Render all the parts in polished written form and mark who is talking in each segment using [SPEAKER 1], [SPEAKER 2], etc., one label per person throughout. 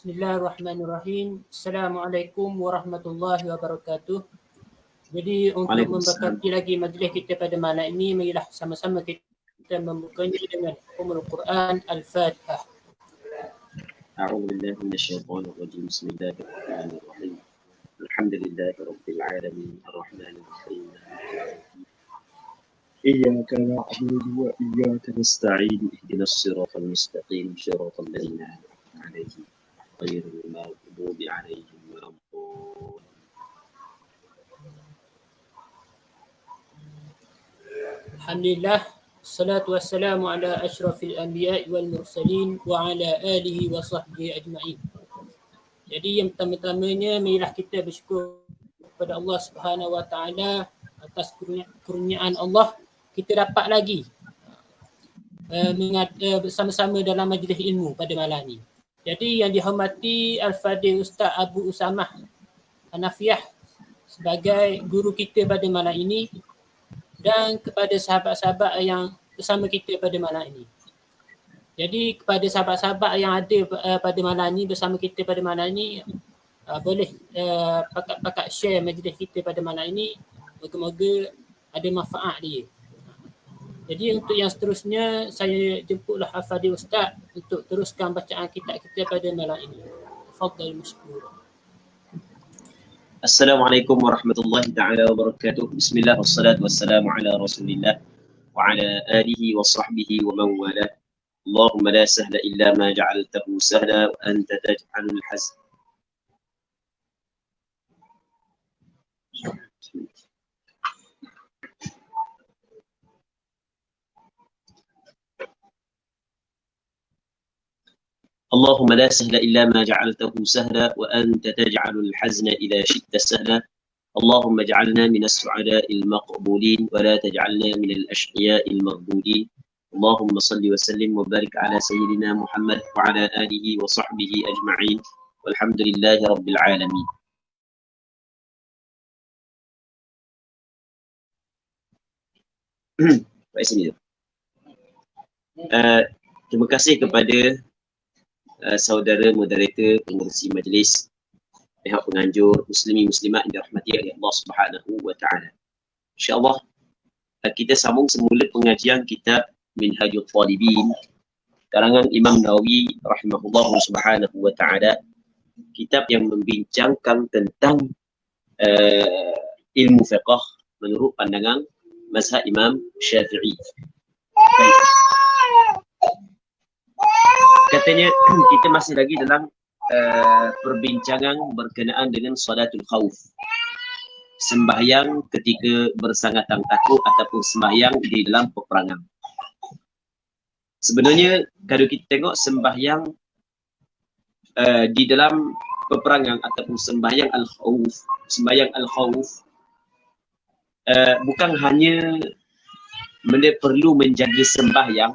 [SPEAKER 1] Bismillahirrahmanirrahim. Assalamualaikum warahmatullahi wabarakatuh. Jadi untuk memberkati lagi majlis kita pada malam ini, marilah sama-sama kita membukanya dengan Ummul Quran Al-Fatihah.
[SPEAKER 2] A'udzu billahi minasyaitonir rajim. Bismillahirrahmanirrahim. Alhamdulillahi rabbil alamin arrahmanir rahim. Iyyaka na'budu wa iyyaka nasta'in. Ihdinas siratal mustaqim. Shiratal ladzina an'amta 'alaihim ghairil maghdubi 'alaihim waladdallin.
[SPEAKER 1] Alhamdulillah, salatu wassalamu ala asyrafil anbiya'i wal mursalin wa ala alihi wa sahbihi ajma'in. Jadi yang pertama-tamanya, marilah kita bersyukur kepada Allah Subhanahu wa taala atas kurniaan Allah, kita dapat lagi bersama-sama dalam majlis ilmu pada malam ini. Jadi yang dihormati Al-Fadhil Ustaz Abu Usamah Hanafiah sebagai guru kita pada malam ini, dan kepada sahabat-sahabat yang bersama kita pada malam ini. Jadi kepada sahabat-sahabat yang ada pada malam ini, bersama kita pada malam ini, boleh pakat-pakat share majlis kita pada malam ini. Moga-moga ada manfaat dia. Jadi untuk yang seterusnya, saya jemputlah Al-Fadhil Ustaz untuk teruskan bacaan kitab kita pada malam ini. Tafadhal mashkur.
[SPEAKER 2] Assalamualaikum warahmatullahi ta'ala wabarakatuh. Bismillah wassalatu wassalamu ala rasulillah wa ala alihi wa sahbihi wa man wala. Allahumma la sahla illa ma ja'altahu sahla wa anta taj'alul hazn. اللهم لا سهل إلا ما جعلته سهلا وأنت تجعل الحزن إذا شئت سهلا. اللهم اجعلنا من السعداء المقبولين ولا تجعلنا من الأشقياء المغضوبين. اللهم صل وسلم وبارك على سيدنا محمد وعلى آله وصحبه أجمعين والحمد لله رب العالمين. Baik, sini. Terima kasih kepada saudara moderator, pengerusi majlis, pihak penganjur, muslimi muslimat yang dirahmati oleh Allah Subhanahu wa taala. Insya-Allah kita sambung semula pengajian kitab Minhajul Talibin karangan Imam Nawawi rahimahullah subhanahu wa taala, kitab yang membincangkan tentang ilmu fiqh menurut pandangan mazhab Imam Syafi'i. Katanya kita masih lagi dalam perbincangan berkenaan dengan salatul khauf, sembahyang ketika bersangatan takut ataupun sembahyang di dalam peperangan. Sebenarnya kalau kita tengok sembahyang di dalam peperangan ataupun sembahyang al-khauf, bukan hanya perlu menjaga sembahyang,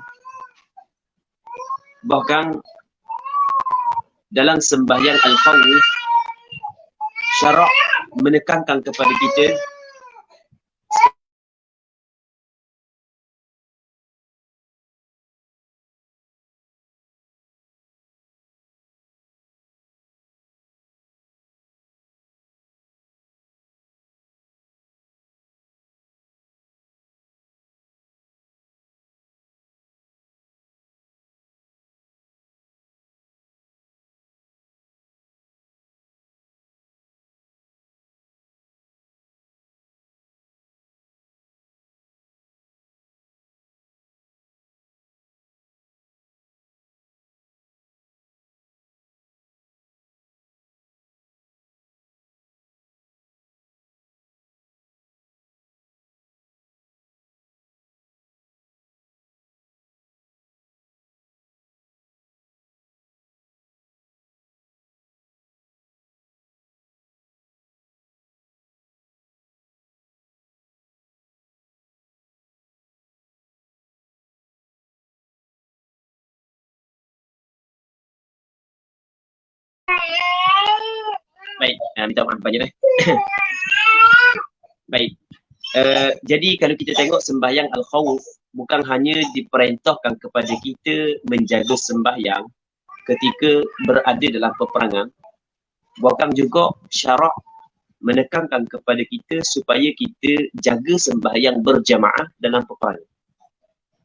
[SPEAKER 2] bahkan dalam sembahyang al-khawf syarak menekankan kepada kita baik, minta maaf banyak. Baik. Jadi kalau kita tengok sembahyang al-khawf bukan hanya diperintahkan kepada kita menjaga sembahyang, ketika berada dalam peperangan, bahkan juga syarak menekankan kepada kita supaya kita jaga sembahyang berjamaah dalam peperangan.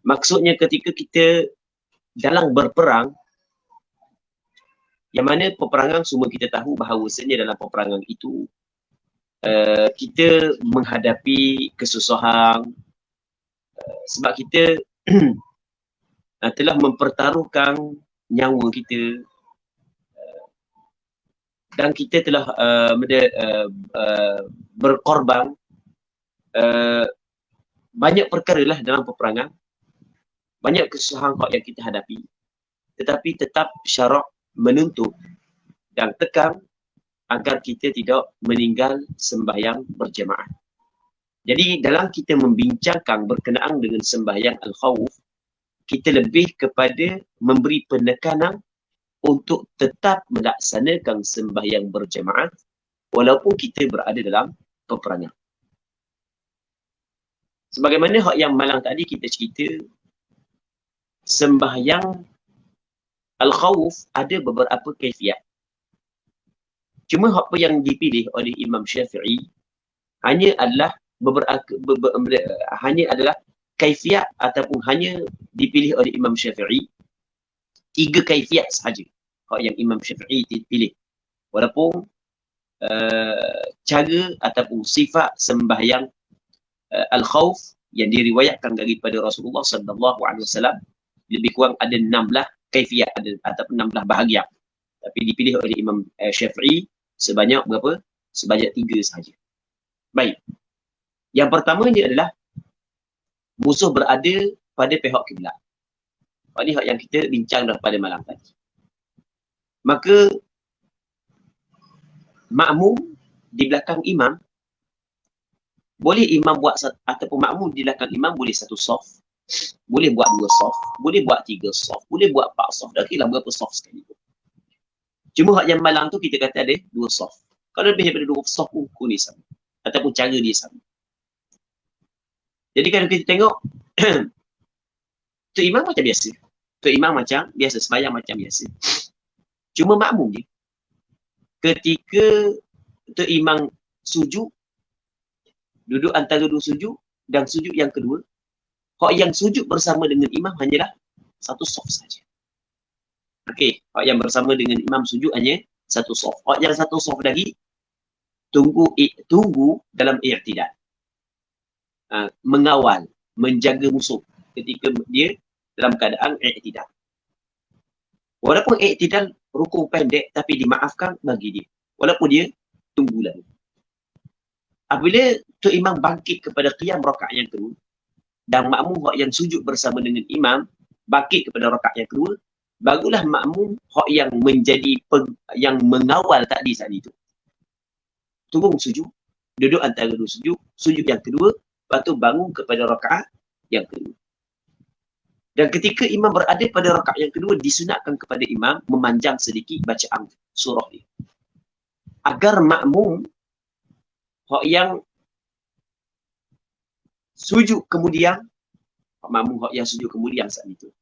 [SPEAKER 2] Maksudnya ketika kita dalam berperang, yang mana peperangan semua kita tahu bahawasanya dalam peperangan itu kita menghadapi kesusahan sebab kita telah mempertaruhkan nyawa kita dan kita telah berkorban banyak perkara lah dalam peperangan, banyak kesusahan yang kita hadapi, tetapi tetap syarak menuntut dan tekan agar kita tidak meninggal sembahyang berjamaah. Jadi dalam kita membincangkan berkenaan dengan sembahyang al-khawf, kita lebih kepada memberi penekanan untuk tetap melaksanakan sembahyang berjamaah walaupun kita berada dalam peperangan. Sebagaimana hak yang malang tadi kita cerita, sembahyang al-khawf ada beberapa kaifiat. Cuma apa yang dipilih oleh Imam Syafi'i hanya adalah hanya adalah kaifiat ataupun hanya dipilih oleh Imam Syafi'i 3 kaifiat sahaja hak yang Imam Syafi'i pilih. Walaupun cara ataupun sifat sembahyang al-khawf yang diriwayatkan daripada Rasulullah sallallahu alaihi wasallam lebih kurang ada 16 kaifiat ataupun 16 bahagian. Tapi dipilih oleh Imam Syafi'i sebanyak berapa? Sebanyak 3 sahaja. Baik. Yang pertamanya adalah musuh berada pada pihak kiblat. Ini hak yang kita bincang pada malam tadi. Maka makmum di belakang imam, boleh imam buat ataupun makmum di belakang imam boleh 1 saf, boleh buat 2 saf, boleh buat 3 saf, boleh buat 4 saf, dah kira berapa saf sekali. Cuma hak yang malang tu kita kata ada 2 saf. Kalau lebih daripada 2 saf pun ni sama. Ataupun cara dia sama. Jadi kalau kita tengok Tok Imam macam biasa. Tok Imam macam biasa, sembahyang macam biasa. Cuma makmum dia, ketika Tok Imam sujud, duduk antara 2 sujud dan sujud yang kedua, hak yang sujud bersama dengan imam hanyalah 1 saf saja. Okey, hak yang bersama dengan imam sujud hanya 1 saf. Hak yang 1 saf lagi tunggu dalam i'tidal. Mengawal, menjaga musuh ketika dia dalam keadaan i'tidal. Walaupun i'tidal rukun pendek tapi dimaafkan bagi dia. Walaupun dia tunggu lagi. Apabila Tok Imam bangkit kepada qiyam rakaat yang kedua dan makmum hak yang sujud bersama dengan imam bangkit kepada rakaat yang kedua, barulah makmum hak yang menjadi yang mengawal tadi saat itu turun sujud, duduk antara 2 sujud, sujud yang kedua, lepas tu bangun kepada rakaat yang kedua. Dan ketika imam berada pada rakaat yang kedua, disunatkan kepada imam memanjang sedikit bacaan surah dia, agar makmum hak yang sujud kemudian, makmum hak yang sujud kemudian saat itu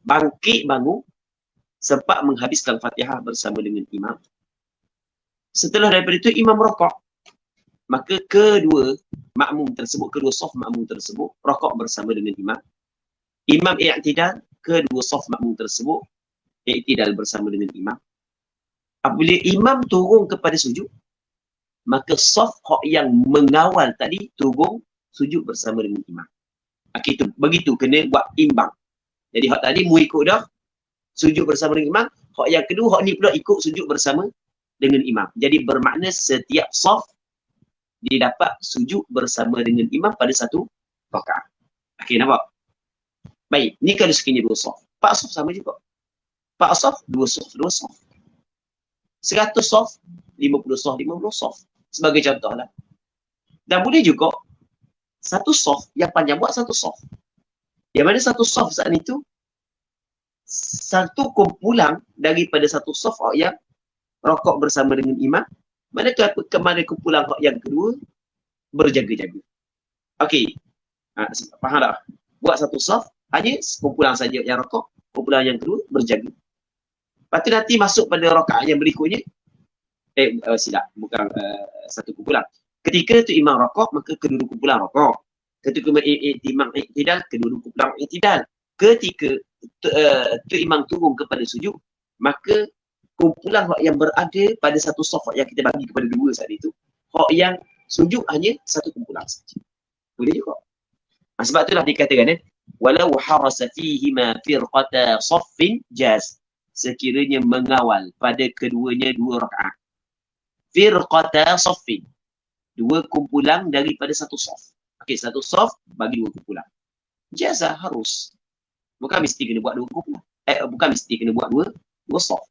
[SPEAKER 2] bangkit bangun sempat menghabiskan Fatihah bersama dengan imam. Setelah daripada itu imam rakaat, maka kedua saf makmum tersebut rakaat bersama dengan imam. Imam i'tidal, kedua saf makmum tersebut i'tidal bersama dengan imam. Apabila imam turun kepada sujud, maka saf hak yang mengawal tadi turun sujud bersama dengan imam. Begitu kena buat imbang. Jadi hak tadi mu ikut dah sujud bersama dengan imam, hak yang kedua hak ni pula ikut sujud bersama dengan imam. Jadi bermakna setiap saf didapat sujud bersama dengan imam pada 1 rakaat. Okey, nampak? Baik, ni kalau sekiranya 2 saf. 4 saf sama juga. 4 saf, 2 saf, 2 saf. 100 saf, 50 saf, 50 saf. Sebagai contoh lah. Dan boleh juga 1 saf yang panjang buat 1 saf. Yang mana 1 saf saat itu satu kumpulan daripada 1 saf yang rakaat bersama dengan imam, manakah kemana kumpulan yang kedua berjaga-jaga. Okey. Faham tak? Buat 1 saf hanya kumpulan saja yang rakaat, kumpulan yang kedua berjaga. Lepas tu nanti masuk pada rakaat yang berikutnya. Silap, bukan satu kumpulan. Ketika tu imam rakaat, maka kedua kumpulan rakaat. Ketika imam iktidal, kedua kumpulan iktidal. Ketika tu imam turun kepada sujud, maka kumpulan yang berada pada satu saf yang kita bagi kepada dua saat itu, hak yang sujud hanya satu kumpulan saja. Boleh juga. Sebab itulah dikatakan walau harasa fihima firqata saffin jaz, sekiranya mengawal pada keduanya dua rakaat. Firqata saffin, dua kumpulan daripada satu saf. Okey, satu saf bagi dua kumpulan. Jaza, harus. Bukan mesti kena buat dua kumpulan. Bukan mesti kena buat dua saf.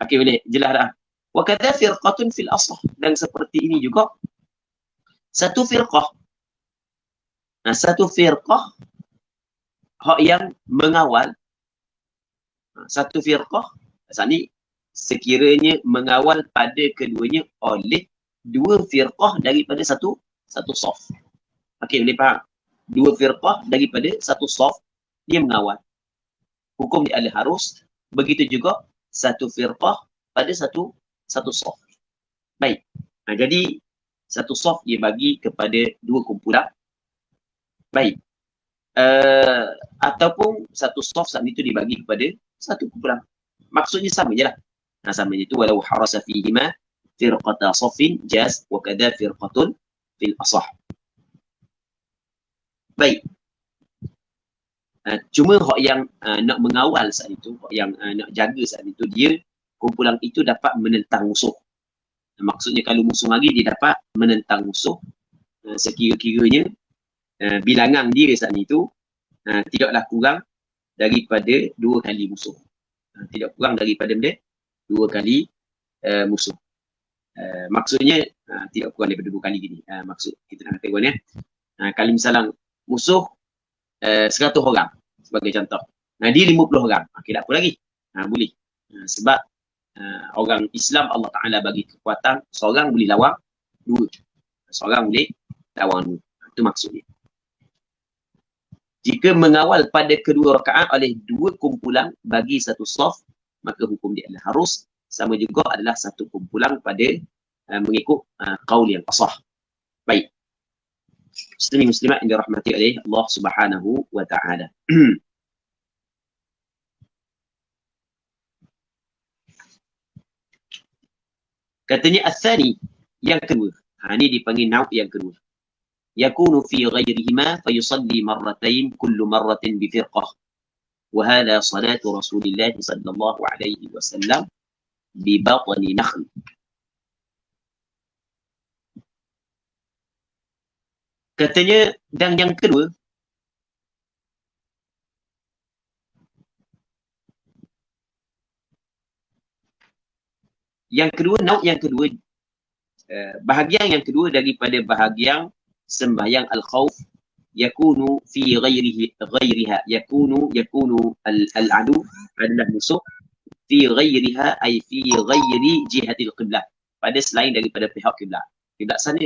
[SPEAKER 2] Okey, boleh jelas dah. Wa kadza firqatun fil asah, dan seperti ini juga satu firqah. Nah, satu firqah hak yang mengawal. Satu firqah saat ni sekiranya mengawal pada keduanya oleh dua firqah daripada satu saf. Okey, boleh faham? Dua firqah daripada satu saf dia mengawal. Hukum dia adalah harus. Begitu juga satu firqah pada satu saf. Baik. Nah, jadi satu saf dia bagi kepada dua kumpulan. Baik. Ataupun satu saf saat itu dibagi kepada satu kumpulan. Maksudnya sama je lah. Nah, sama je tu walau harasa fihima firqata saffin jaz wa kadza firqatun fil asah. Baik. Cuma hak yang nak mengawal saat itu, hak yang nak jaga saat itu, dia kumpulan itu dapat menentang musuh. Maksudnya kalau musuh lagi dia dapat menentang musuh sekira-kiranya bilangan dia saat itu tidaklah kurang daripada dua kali musuh. Tidak kurang daripada dua kali musuh. Maksudnya tidak kurang daripada dua kali gini. Maksud kita nak kata kalau misalnya musuh 100 orang sebagai contoh. Dia 50 orang. Okey, tak apa lagi. Boleh. Sebab orang Islam Allah Ta'ala bagi kekuatan, seorang boleh lawan dua. Seorang boleh lawan dua. Itu maksudnya. Jika mengawal pada kedua rakaat oleh dua kumpulan bagi satu saf, maka hukum dia adalah harus. Sama juga adalah satu kumpulan pada mengikut qaul yang asah. Baik. Muslimin muslimat yang dirahmati oleh Allah Subhanahu wa Ta'ala. Katanya as-sani, yang kedua. Ini dipanggil nau' yang kedua. Yakunu fi ghairihima fayusalli marratain kullu marratin bi firqah. Wa hadha salatu Rasulillah sallallahu alaihi wasallam bi batni nakhl. Katanya, dan yang kedua, nau' yang kedua, bahagian yang kedua daripada bahagian sembahyang al-khawf, yakunu fi ghairiha, yakunu al-adu adalah musuh, fi ghairiha ay fi ghairi jihatil qiblah, pada selain daripada pihak kiblat. Kiblat sana,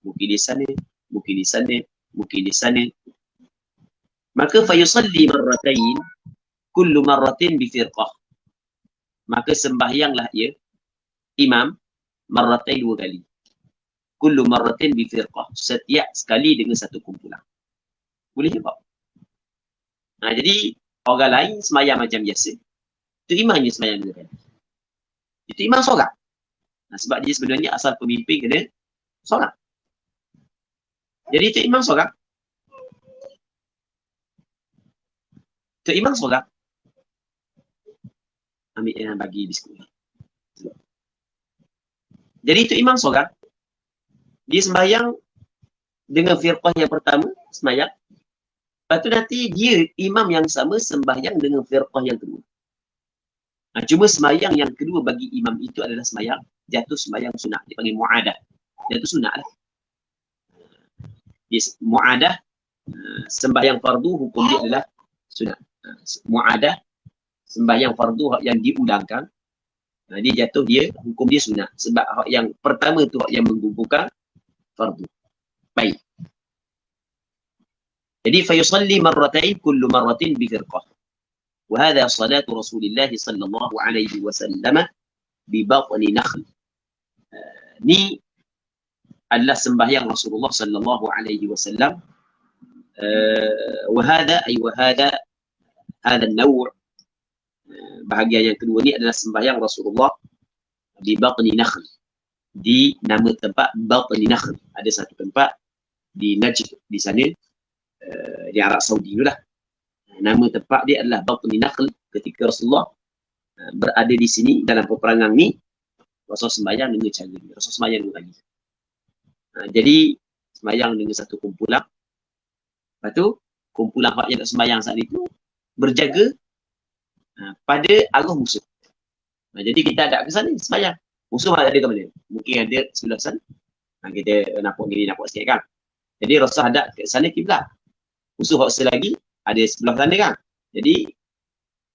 [SPEAKER 2] mungkin di sana, mungkin di sana, mungkin di sana. Maka fayusalli marratain kullu marratin bi firqah. Maka sembahyanglah ia imam marratain dua kali. Kullu marratin bi firqah, setiap sekali dengan satu kumpulan. Boleh juga. Jadi orang lain sembahyang macam biasa. Itu imamnya sembahyang dua kali. Itu imam seorang. Sebab dia sebenarnya asal pemimpin kena seorang. Jadi itu imam seorang. Itu imam seorang. Ambil yang bagi biskut. Jadi itu imam seorang. Dia sembahyang dengan firqah yang pertama, sembahyang. Lepas tu nanti dia imam yang sama sembahyang dengan firqah yang kedua. Cuma sembahyang yang kedua bagi imam itu adalah sembahyang jatuh sembahyang sunat. Dia panggil mu'adah. Jatuh sunat lah. Dia mu'adah, sembahyang fardu, hukum dia adalah sunat. Mu'adah, sembahyang fardu yang diulangkan, dia jatuh, dia hukum dia sunat. Sebab yang pertama tu yang menggugurkan fardu. Baik. Jadi fayusalli marratain kullu marratin bi firqah. وهذا صلاة رسول الله صلى الله عليه وسلم ببطن نخل. Ni adalah sembahyang Rasulullah sallallahu alaihi wasallam. وهذا أي وهذا هذا النوع bahagian yang kedua ni adalah sembahyang Rasulullah di Batni Nakhl, di nama tempat Batni Nakhl. Ada satu tempat di Najd di sana, di Arab Saudi itulah. Nama tempat dia adalah Batni Nakhl. Ketika Rasulullah berada di sini dalam peperangan ni, Rasul sembahyang dengan cara ni. Rasul sembahyang dua kali. Jadi sembahyang dengan satu kumpulan. Lepas tu kumpulan hak yang tak sembahyang saat itu berjaga pada arah musuh. Jadi kita ada ke sana sembahyang. Musuh ada ke mana? Mungkin ada sebelah sana. Kita nampak gini, nampak sikit kan. Jadi Rasul hadap ke sana kiblat. Musuh hak selagi ada sebelah sana kan. Jadi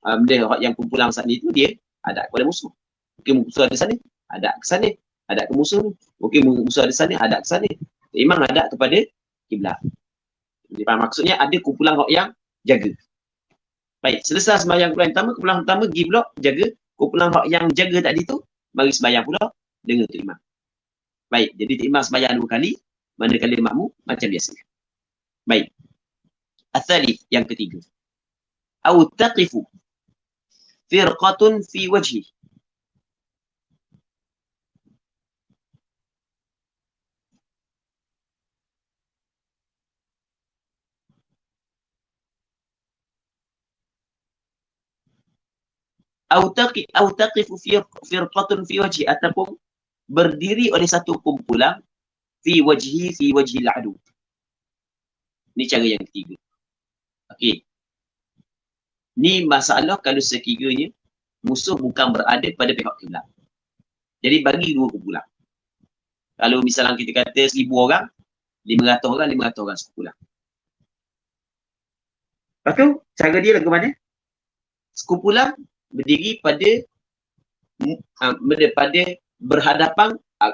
[SPEAKER 2] benda yang kumpulan saat ni tu dia hadap kepada musuh. Mungkin musuh ada sana, hadap ke sana. Hadap ke musuh. Mungkin musuh ada sana, hadap ke sana. Imam hadap kepada kiblat. Jadi maksudnya ada kumpulan hak yang jaga. Baik, selesai sembahyang kumpulan pertama pergi pula jaga. Kumpulan hak yang jaga tadi tu mari sembahyang pula dengan tu imam. Baik, jadi tu imam sembahyang dua kali, manakala makmum macam biasa. Baik. Al-thalith, yang ketiga. Au taqifu firqatun fi wajhi. Au taqifu firqatun fi wajhi, ataupun berdiri oleh satu kumpulan fi wajhi al-adu. Ni cara yang ketiga. Okey. Ni masalah kalau sekiranya musuh bukan berada pada pihak kiblat. Jadi bagi dua kumpulan. Kalau misalnya kita kata 1000 orang, 500 orang sekumpulan. Lepas tu cara dia lagu mana? Sekumpulan berdiri pada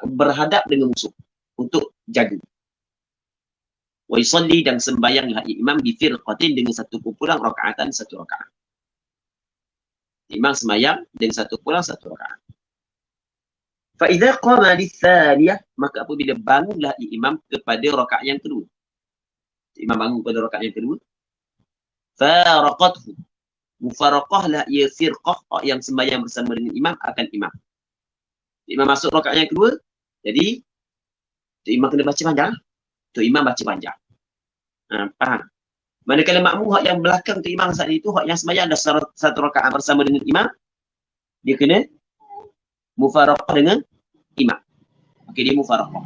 [SPEAKER 2] berhadap dengan musuh untuk jaga. Wa yusalli, dan sembahyanglah imam bi firqatin, dengan satu kumpulan, rakaatan, satu rakaat. Imam sembahyang dengan satu kumpulan, satu rakaat. Fa idza qama lis-tsaniyah, maka apabila bangunlah imam kepada rakaat yang kedua. Imam bangun pada rakaat yang kedua. Faraqathu, mufaraqahlah ia firqah yang sembahyang bersama dengan imam akan imam. Imam masuk rakaat yang kedua, jadi tu imam kena baca panjang. Tu imam baca panjang. Faham? Manakala makmum hak yang belakang tu imam saat itu, hak yang sembahyang dah satu rakaat bersama dengan imam, dia kena mufaraqah dengan imam. Okey, dia mufaraqah.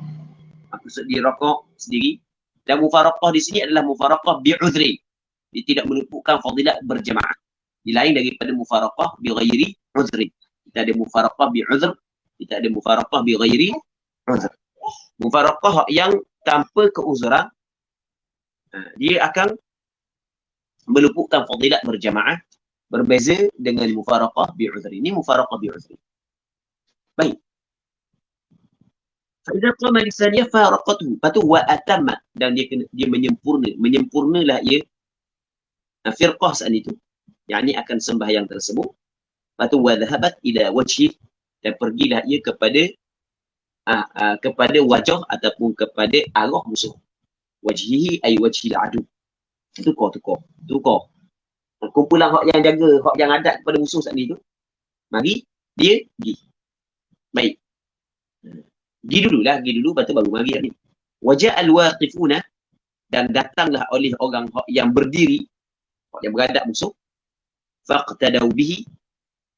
[SPEAKER 2] Maksud dia rakaat sendiri. Dan mufaraqah di sini adalah mufaraqah bi'udhri. Dia tidak meluputkan fadilat berjemaah. Dia lain daripada mufaraqah bi ghairi uzri. Kita ada mufaraqah bi uzr, kita ada mufaraqah bi ghairi uzr. Mufaraqah yang tanpa keuzuran, dia akan meluputkan fadilat berjamaah, berbeza dengan mufaraqah bi uzri. Ini mufaraqah bi uzri. Baik. Fa idza qama lisaniyah faraqatuhu, patu wa atamma, dan dia menyempurnalah ia firqah saat itu, yakni akan sembahyang tersebut. Patu wa dhahabat ila wajhi, dan pergilah ia kepada wajah ataupun kepada arah musuh. Wajhihi ay wajhil adu. Tukar. Kumpulan hak yang jaga, hak yang hadap kepada musuh saat itu, mari dia pergi. Baik. Pergi dulu, lepas tu baru mari ni. Waja'al waqifuna, dan datanglah oleh orang yang berdiri, yang berhadap musuh, faqtadau bihi,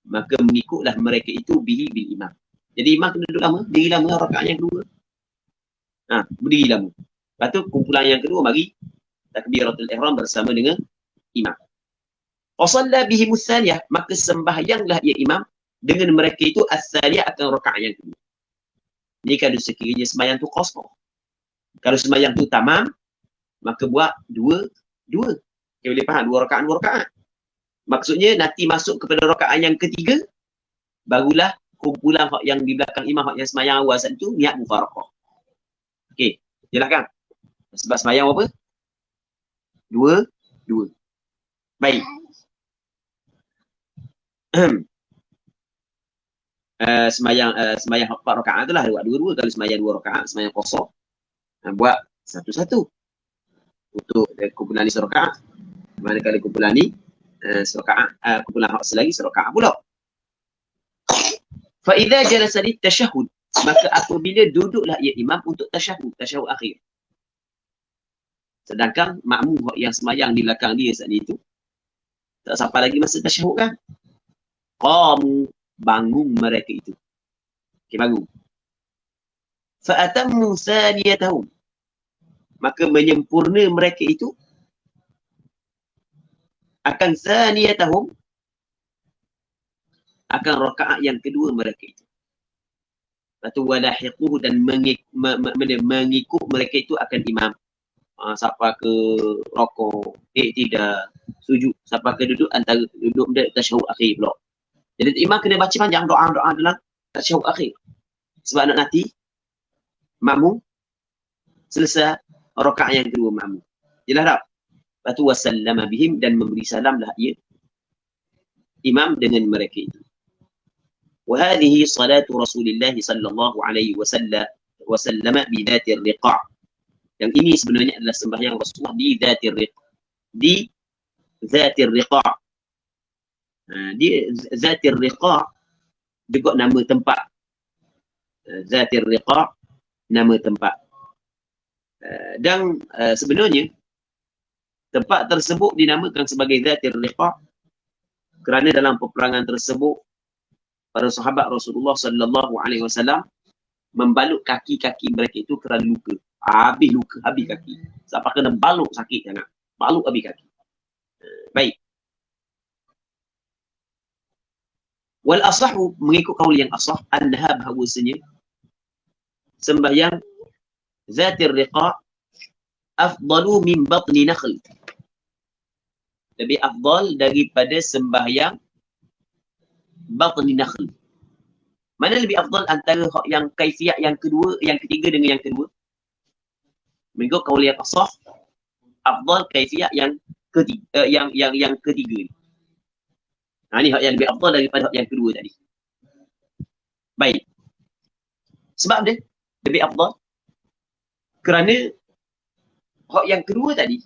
[SPEAKER 2] maka mengikutlah mereka itu bihi bil imam. Jadi imam kena duduk lama, berdiri lama rakaat yang kedua. Berdiri lama. Lepas tu kumpulan yang kedua mari takbiratul ihram bersama dengan imam. Wa shalla bihi musaniyah, maka sembahyanglah ia imam dengan mereka itu as-saliyah akan rakaat yang kedua. Ini kalau sekiranya sembahyang tu qasar. Kalau sembahyang tu tamam, maka buat dua. Kita boleh faham, dua rakaat. Maksudnya nanti masuk kepada rakaat yang ketiga, barulah kumpulan yang di belakang imam yang sembahyang awal saat itu niat mufaraqah. Okey, jelaskan. Sebab sembahyang apa? Dua. Baik. semayang 4 rakaat itulah buat dua-dua. Kalau semayang 2 rakaat, semayang kosong, buat satu-satu. Untuk kumpulan ni serakaat. Manakala kumpulan ni serakaat, kumpulan hak selagi serakaat pula. Fa idza jalasa lit tasyahhud, maka apabila duduklah ia imam untuk tasyahud akhir. Sedangkan makmum yang semayang di belakang dia saat itu tak sampai lagi masa tasyahud kan. Qamu, bangun mereka itu. Okey, bangun. Fa atammu thaniyatahum, maka menyempurna mereka itu akan thaniyatahum, akan rakaat yang kedua mereka itu. Atau walahiquhu, dan mengikut mereka itu akan imam. Siapa ke rokok, tidak sujud, siapa ke duduk antara duduk dan tasyahud akhir pula. Jadi imam kena baca panjang doa-doa dalam tasyahud akhir. Sebab nak nanti makmum selesai rakaat yang kedua makmum. Jelas tak? Lepas tu wasallama bihim, dan memberi salamlah ia imam dengan mereka itu. Wa hadhihi salatu Rasulillah sallallahu alaihi wasallam bidhati riqa'. Yang ini sebenarnya adalah sembahyang Rasulullah di dhati riqa'. Di dhati riqa' juga nama tempat. Dhati riqa' nama tempat. Dan sebenarnya tempat tersebut dinamakan sebagai dhati riqa' kerana dalam peperangan tersebut para sahabat Rasulullah sallallahu alaihi wasallam membalut kaki-kaki mereka itu kerana luka. Habis luka, habis kaki. Siapa kena balut sakit sangat. Balut habis kaki. Baik. Wal asahu, mengikut kaul yang asah, annaha, bahawasanya sembahyang zatir riqa' afdalu min batni nakhl. Lebih afdal daripada sembahyang batni nakhl. Mana lebih afdal antara yang kaifiat yang kedua, yang ketiga dengan yang kedua? Mengikut kaul yang asah, afdal kaifiat yang ketiga, yang ketiga. Ini hak yang lebih afdal daripada hak yang kedua tadi. Baik. Sebab dia lebih afdal kerana hak yang kedua tadi,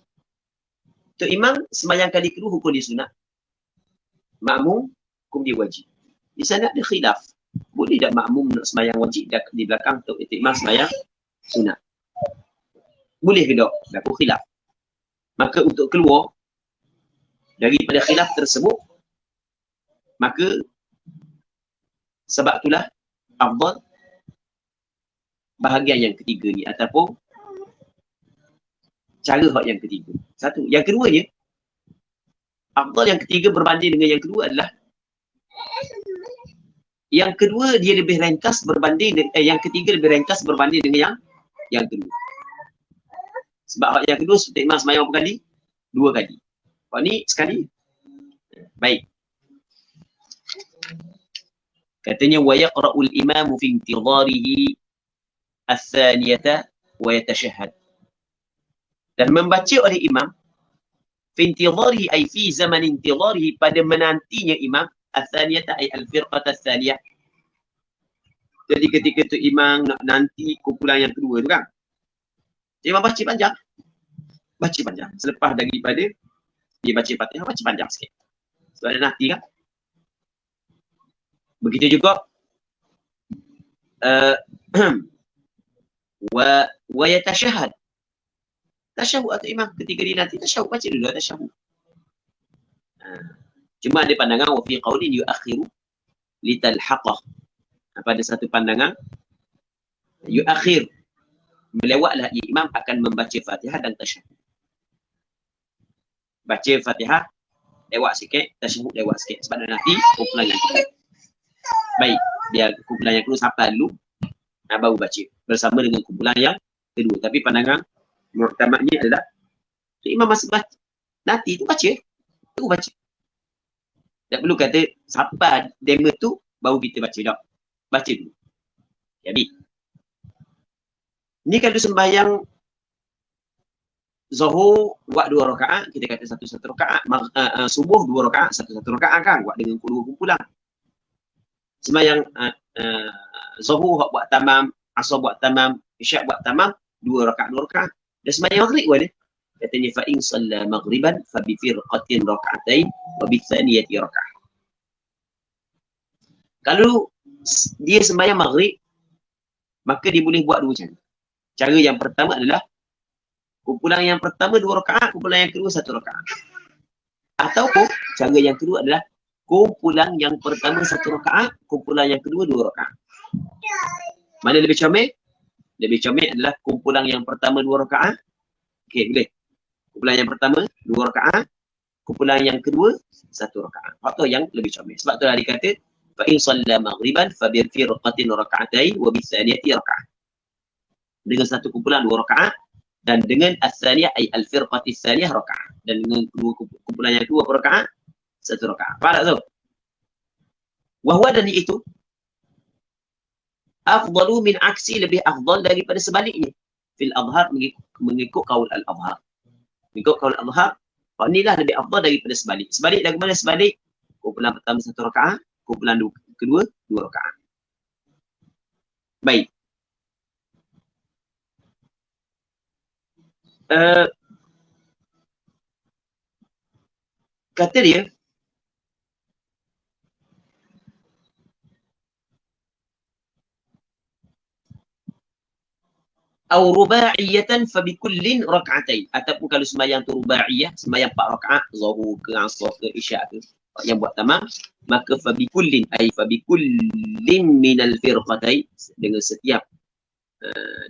[SPEAKER 2] Tok Imam sembahyang kali kedua hukum dia sunat, makmum hukum dia wajib. Di sana ada khilaf. Boleh tak makmum nak sembahyang wajib di belakang Tok Imam sembahyang sunat? Boleh ke tak? Berlaku khilaf. Maka untuk keluar daripada khilaf tersebut, maka sebab itulah afdal bahagian yang ketiga ni, ataupun cara hak yang ketiga. Satu. Yang keduanya, afdal yang ketiga berbanding dengan yang kedua adalah yang kedua dia lebih ringkas berbanding dengan yang ketiga lebih ringkas berbanding dengan yang kedua. Sebab hak yang kedua seperti Imam sembahyang berapa kali? 2 kali. Hak ni sekali. Baik. Katanya wa yaqra'ul imamu fi intidharihi ats-tsaniyata wa yatashahhad. Dan membaca oleh imam fi intidharihi ay fi zaman intidharihi, pada menantinya imam, ats-tsaniyata ay al-firqah ats-tsaniyah. Jadi ketika tu imam nak nanti kumpulan yang kedua tu kan, imam baca panjang. Baca panjang. Selepas daripada dia baca Fatihah, baca panjang sikit. Sebab dia nanti kan. Begitu juga wa yatashahhad. Tasyahud atau imam ketika dia nanti tasyahud, baca dulu tasyahud. Cuma ada pandangan wa fi qaulin yuakhiru litalhaqah. Pada satu pandangan yuakhir, melewatlah imam akan membaca Fatihah dan tasyahud. Baca Fatihah lewat sikit, tasyahud lewat sikit, sebab nanti kumpulan yang kedua. Baik, biar kumpulan yang kedua sampai dulu, baru baca bersama dengan kumpulan yang kedua. Tapi pandangan muktamadnya adalah imam masa baca nanti tu baca, tu baca. Tak perlu kata sampai demo tu baru kita baca, tak. Baca dulu. Jadi ni kalau sembahyang Zuhur buat 2 rakaat, kita kata satu rakaat. Subuh 2 rakaat, satu rakaat kan, buat dengan dua kumpulan. Sembahyang Zuhur buat tamam, Asar buat tamam, Isyak buat tamam, 2 rakaat. Dan sembahyang Maghrib boleh. Katanya fa in shalla maghriban fa bi firqatin raka'atain wa bi thaniyati raka'ah. Kalau dia sembahyang Maghrib, maka dia boleh buat 2 cara. Cara yang pertama adalah kumpulan yang pertama 2 rakaat, kumpulan yang kedua 1 rakaat. Ataupun cara yang kedua adalah kumpulan yang pertama 1 rakaat, kumpulan yang kedua 2 rakaat. Mana lebih comel? Lebih comel adalah kumpulan yang pertama 2 rakaat. Okey, boleh. Kumpulan yang pertama 2 rakaat, kumpulan yang kedua 1 rakaat. Faktor yang lebih comel. Sebab tu lah dikata fa in shalla maghriban fa bi firqatin raka'atain wa bi thaniyati raka'ah. Dengan satu kumpulan 2 rakaat, dan dengan as-saniyah ay al-firqati as-saniyah rakaat, dan dengan kumpulan yang kedua rakaat 1 rakaat. Faham tak tu? Wahwa, dan itu afdalu min aksi, lebih afdal daripada sebaliknya. Fil adhar, mengikut qaul al-adhar. Mengikut qaul al-adhar, inilah lebih afdal daripada sebalik. Sebalik dari mana sebalik? Kumpulan pertama 1 rakaat, kumpulan kedua 2 rakaat. Baik. Kata dia, au ruba'iyatan fa bi kullin rak'atain, ataupun kalau sembahyang tu ruba'iyah, sembahyang 4 rakaat, Zuhur ke Asar ke Isyak ke, yang buat tamam, maka fa bi kullin ay fa bi kullin minal firqatain, dengan setiap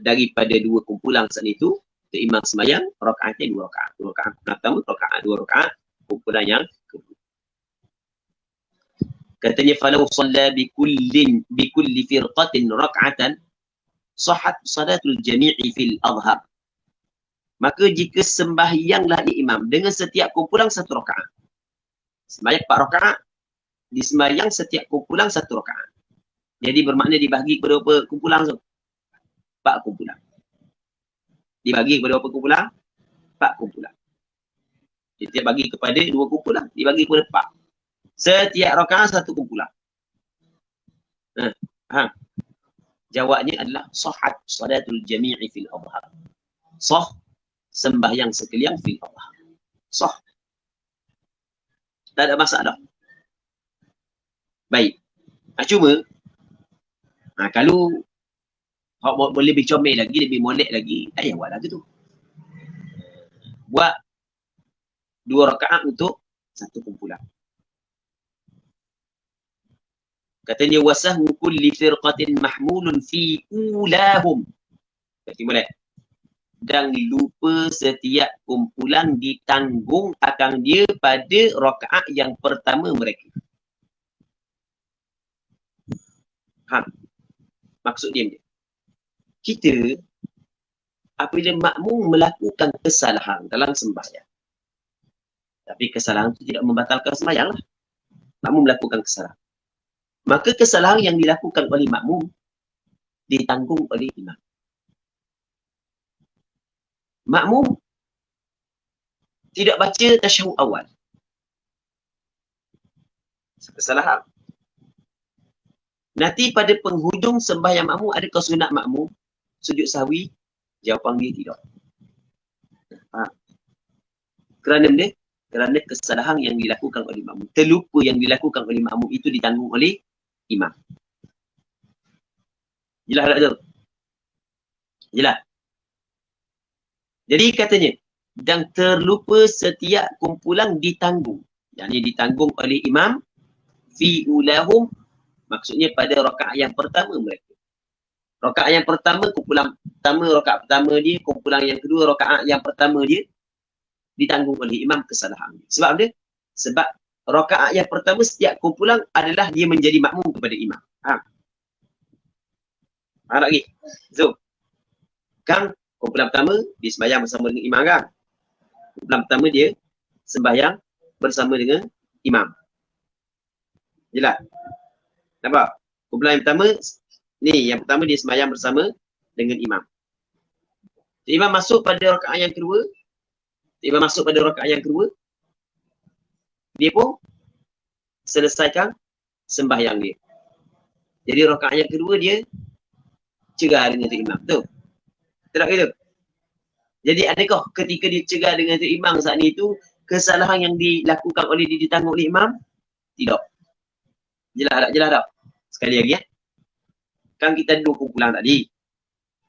[SPEAKER 2] daripada 2 kumpulan saat itu imam sembahyang rakaatnya 2 rakaat. 2 rakaat pertama, rakaat 2 rakaat, kumpulan yang kedua. Katanya falau shalla bi kulli firqatin rak'atan sahhat salatul jami'i fil adhar. Maka jika sembahyanglah imam dengan setiap kumpulan 1 rakaat. Sembahyang 4 rakaat, disembahyang setiap kumpulan 1 rakaat. Jadi bermakna dibahagi kepada berapa kumpulan tu? 4 kumpulan. Dibagi kepada berapa kumpulan? 4 kumpulan. Dia bagi kepada 2 kumpulan, dibagi kepada 4. Setiap rakaat 1 kumpulan. Jawabnya adalah sahhat salatul jami'i fil adhar. Sah sembahyang sekalian fil adhar. Sah. Tak ada masalah. Baik. Cuma kalau boleh lebih comel lagi, lebih molek lagi, buat lagi tu. Buat 2 rakaat untuk 1 kumpulan. Katanya wasahu kulli firqatin mahmulun fi ulahum. Berarti boleh. Dan lupa setiap kumpulan ditanggung akan dia pada rakaat yang pertama mereka. Maksud dia ni, kita apabila makmum melakukan kesalahan dalam sembahyang, tapi kesalahan itu tidak membatalkan sembahyang lah. Makmum melakukan kesalahan, maka kesalahan yang dilakukan oleh makmum ditanggung oleh imam. Makmum tidak baca tasyahud awal, kesalahan. Nanti pada penghujung sembahyang makmum, adakah sunat makmum sujud sahwi? Jawapan dia tidak. Kerana kesalahan yang dilakukan oleh makmum, terlupa yang dilakukan oleh makmum itu ditanggung oleh imam. Jelas tak tu? Jelas. Jadi katanya, dan terlupa setiap kumpulan ditanggung. Yang ini ditanggung oleh imam fi ulahum, maksudnya pada rakaat yang pertama mereka. Rakaat yang pertama, kumpulan pertama, rakaat pertama dia, kumpulan yang kedua, rakaat yang pertama dia, ditanggung oleh imam kesalahan. Sebab dia? Sebab rakaat yang pertama setiap kumpulan adalah dia menjadi makmum kepada imam. Lagi. So, kan kumpulan pertama dia sembahyang bersama dengan imam kan? Kumpulan pertama dia sembahyang bersama dengan imam. Jelas? Nampak? Kumpulan yang pertama ni, yang pertama dia sembahyang bersama dengan imam. Imam masuk pada rakaat yang kedua, Imam masuk pada rakaat yang kedua, dia pun selesaikan sembahyang dia. Jadi rakaat yang kedua dia cegah dengan tu imam. Betul? Tak gitu? Jadi adakah ketika dia cegah dengan tu imam saat ni tu, kesalahan yang dilakukan oleh dia ditanggung oleh imam? Tidak. Jelas tak? Jelas tak? Sekali lagi ya. Kan kita dua kumpulan tadi.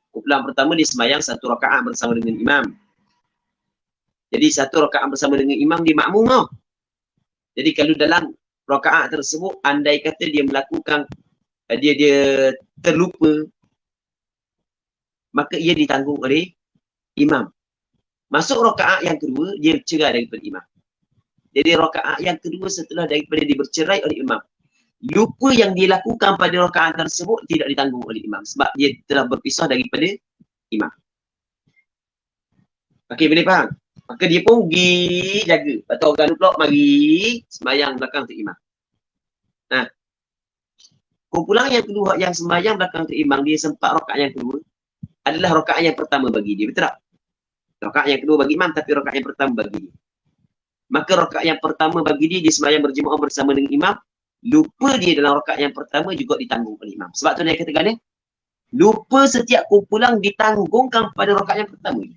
[SPEAKER 2] Kumpulan pertama dia sembahyang satu rakaat bersama dengan imam. Jadi satu rakaat bersama dengan imam dia makmum tau. Jadi kalau dalam rakaat tersebut andai kata dia melakukan dia terlupa, maka ia ditanggung oleh imam. Masuk rakaat yang kedua dia cegah daripada imam. Jadi rakaat yang kedua setelah daripada dia bercerai oleh imam, lupa yang dilakukan pada rakaat tersebut tidak ditanggung oleh imam sebab dia telah berpisah daripada imam. Okey, boleh faham? Maka dia pun pergi jaga. Lepas tu orang pula mari sembahyang belakang tu imam. Nah, kumpulan yang kedua yang sembahyang belakang tu imam, dia sempat rakaat yang kedua adalah rakaat yang pertama bagi dia. Betul tak? Rakaat yang kedua bagi imam tapi rakaat yang pertama bagi dia. Maka rakaat yang pertama bagi dia, dia sembahyang berjemaah bersama dengan imam. Lupa dia dalam rakaat yang pertama juga ditanggung oleh imam. Sebab tu dia katakan lupa setiap kumpulan ditanggungkan pada rakaat yang pertama.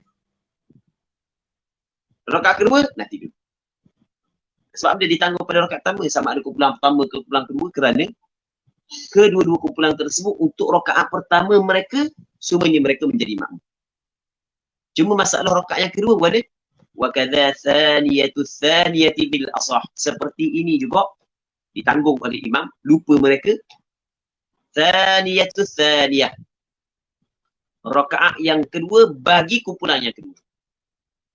[SPEAKER 2] Rakaat kedua, nak tidur. Sebab dia ditanggung pada rakaat pertama, sama ada kumpulan pertama ke kumpulan kedua, kerana kedua-dua kumpulan tersebut untuk rakaat pertama mereka, semuanya mereka menjadi makmum. Cuma masalah rakaat yang kedua boleh. Wa kadza thaniyatu thaniyati bil asah. Seperti ini juga ditanggung oleh imam, lupa mereka. Thaniyatu thaniyah. Rakaat yang kedua bagi kumpulan yang kedua.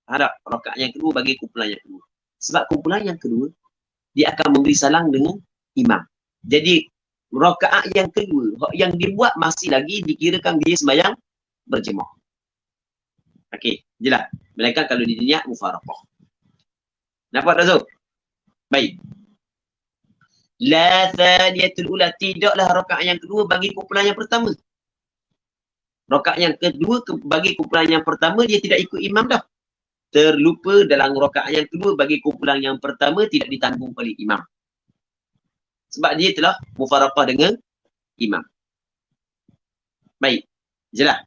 [SPEAKER 2] Harap rakaat yang kedua bagi kumpulan yang kedua. Sebab kumpulan yang kedua dia akan memberi salam dengan imam. Jadi rakaat yang kedua yang dibuat masih lagi dikirakan dia sembahyang berjemaah. Okey, jelas. Melainkan kalau dia niat mufaraqah. Nampak tak Zul? Baik. La thaniyatul ula, tidaklah rakaat yang kedua bagi kumpulan yang pertama. Rakaat yang kedua bagi kumpulan yang pertama dia tidak ikut imam dah. Terlupa dalam rakaat yang kedua bagi kumpulan yang pertama tidak ditanggung oleh imam. Sebab dia telah mufaraqah dengan imam. Baik. Jelas?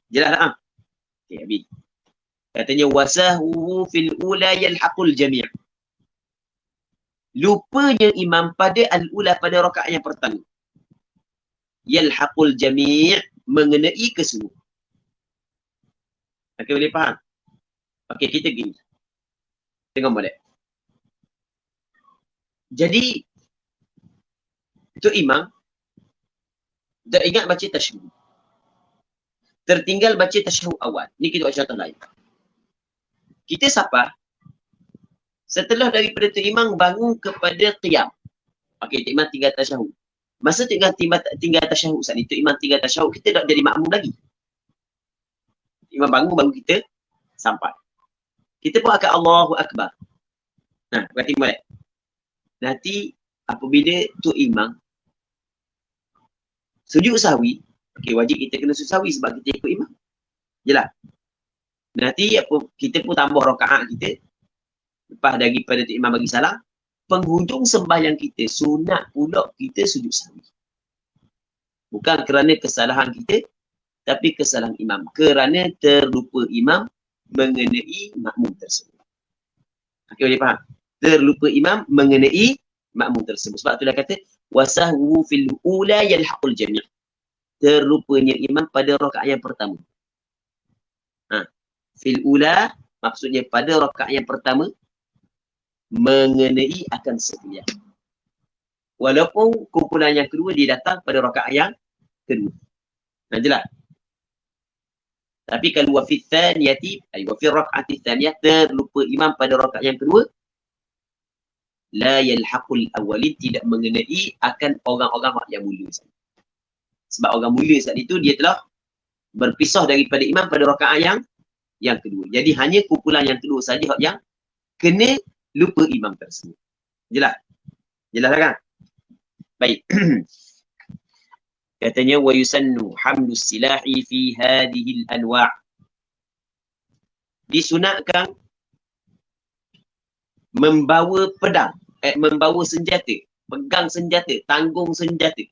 [SPEAKER 2] Jelas tak? Okey, habis. Katanya wasahu fil ula yalhaqul jami'. Lupanya imam pada al-ula pada rakaat yang pertama. Yalhaqul jami' mengenai kesemua. Okey, boleh faham? Okey, kita gini. Tengok balik. Jadi tu imam tak ingat baca tasyahud. Tertinggal baca tasyahud awal. Ni kita buat contoh lain. Kita siapa? Setelah daripada tu imam bangun kepada qiyam. Okey, tu imam tinggal tasyahud. Masa tu tinggal tasyahud saat ni, tu imam tinggal tasyahud, kita tak jadi makmum lagi. Imam bangun baru kita sampai. Kita pun akan Allahu Akbar. Nah, berarti balik. Nanti apabila tu imam sujud sahwi, okey, wajib kita kena sujud sahwi sebab kita ikut imam. Jelas? Nanti kita pun tambah rakaat kita. Lepas daripada tu imam bagi salam, penghujung sembahyang kita, sunat pula kita sujud sahwi. Bukan kerana kesalahan kita, tapi kesalahan imam. Kerana terlupa imam mengenai makmum tersebut. Okey, boleh faham? Terlupa imam mengenai makmum tersebut. Sebab tu dah kata wasahwu fil ula yalhaqul jami'. Terlupanya imam pada rakaat yang pertama. Fil ula maksudnya pada rakaat yang pertama mengenai akan sembahyang. Walaupun kumpulan yang kedua dia datang pada rakaat yang kedua. Nah, jelas. Tapi kalau wa fi tsaniyati ay wa fi rak'ati tsaniyah, terlupa imam pada rakaat yang kedua, la yalhaqul awwalin, tidak mengenai akan orang-orang yang mulia. Sebab orang mulia saat itu dia telah berpisah daripada imam pada rakaat yang kedua. Jadi hanya kumpulan yang kedua saja yang kena lupa imam tersebut. Jelas? Jelas kan? Baik. Katanya wa yusannu hamdus silahi fi hadhihi al-anwa'. disunatkan membawa pedang, membawa senjata, pegang senjata, tanggung senjata.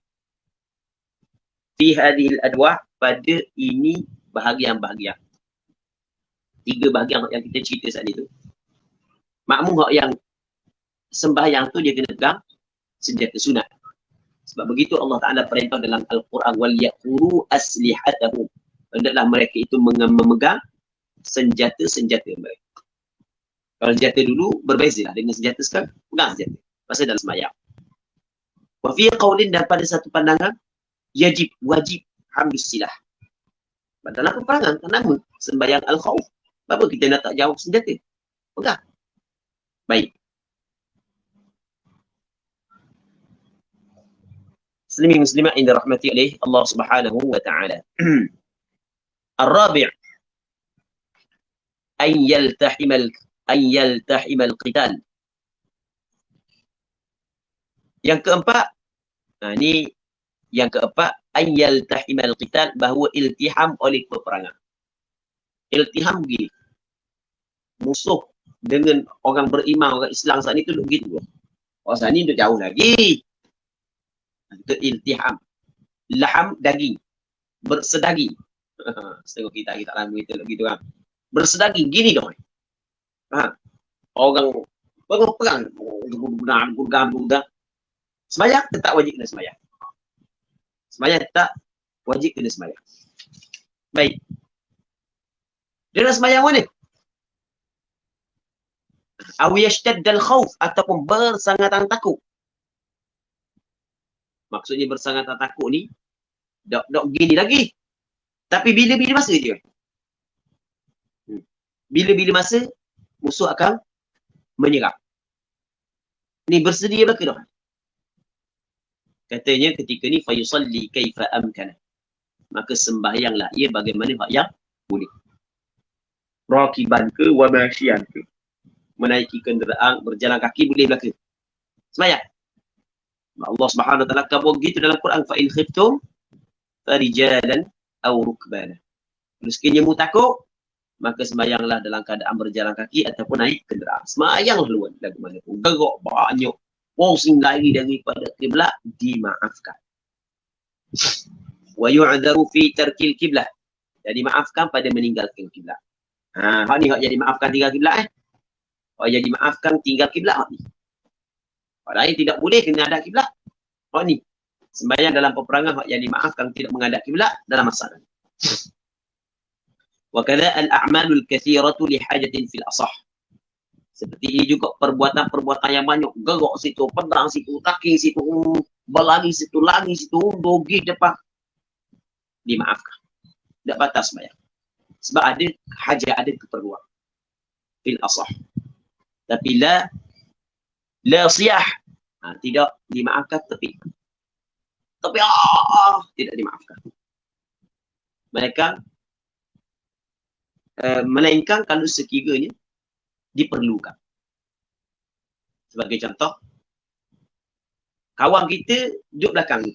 [SPEAKER 2] Fi hadhil adwa, pada ini bahagian-bahagian. 3 bahagian yang kita cerita saat itu. Makmum yang sembahyang tu dia kena pegang senjata sunat. Sebab begitu Allah Ta'ala perintah dalam Al-Quran, wal yaquru aslihatahum. Hendaklah mereka itu memegang senjata-senjata mereka. Kalau senjata dulu berbeza dengan senjata sekarang, pegang senjata. Pasal dalam sembahyang. Wa fi qaulin, dan pada satu pandangan, wajib hamdus silah. Dalam peperangan kan nama sembahyang al-khauf. Apa kita nak tak jauh senjata? Pegang. Baik. Muslimin muslimat yang dirahmati oleh Allah Subhanahu wa taala. Ar-rabi' an yaltahim al-qital. Yang keempat, ini yang keempat, an yaltahim al-qital, bahawa iltiham oleh peperangan. Iltiham begini. Musuh dengan orang beriman, orang Islam saat ni tu duduk gitu. Orang saat ni duduk jauh lagi. Itu iltiham. Laham, daging. Bersedaging. Setengah kita lama kita gitu kan. Bersedaging, gini dong. Orang perang. Sembahyang tetap wajib kena sembahyang. Sembahyang tetap wajib kena sembahyang. Baik. Dia nak sembahyang mana? Awiyashtaddal khawf, ataupun bersangatan takut. Maksudnya bersangatan takut ni dok gini lagi. Tapi bila-bila masa je. Bila-bila masa musuh akan menyerang. Ni bersedia belaka dah. Katanya ketika ni fayusalli kaifa amkana. Maka sembahyanglah ia bagaimana hak yang boleh. Rakiban ke wa masyian ke. Menaiki kenderaan, berjalan kaki boleh belaka. Sembahyang. Allah Subhanahu wa taala kabur gitu dalam Quran, fa in khiftum farijalan aw rukbana. Kalau sekiranya mu takut, maka sembahyanglah dalam keadaan berjalan kaki ataupun naik kenderaan. Sembahyanglah luar lagu mana pun. Gerak banyak. Pusing lagi daripada kiblat, dimaafkan. Wa yu'dharu fi tarkil kiblah. Jadi maafkan pada meninggalkan kiblat. Hak ni hak jadi maafkan tinggal kiblat Hak jadi maafkan tinggal kiblat hak ni. Hak lain tidak boleh kena hadap kiblat. Hak ni sembahyang dalam peperangan hak yang dimaafkan tidak menghadap kiblat dalam masalah. Wa kadza al-a'malul katsiratu li hajatin fil asah. Seperti ini juga perbuatan-perbuatan yang banyak, gerak situ, pedang situ, kaki situ, berlari situ, lari situ, dogi depan, dimaafkan. Tak batas sembahyang. Sebab ada hajat, ada keperluan. Fil asah. Tapi la siyah, tidak dimaafkan tapi tidak dimaafkan. Mereka melainkan kalau sekiranya diperlukan. Sebagai contoh, kawan kita duduk belakang ni.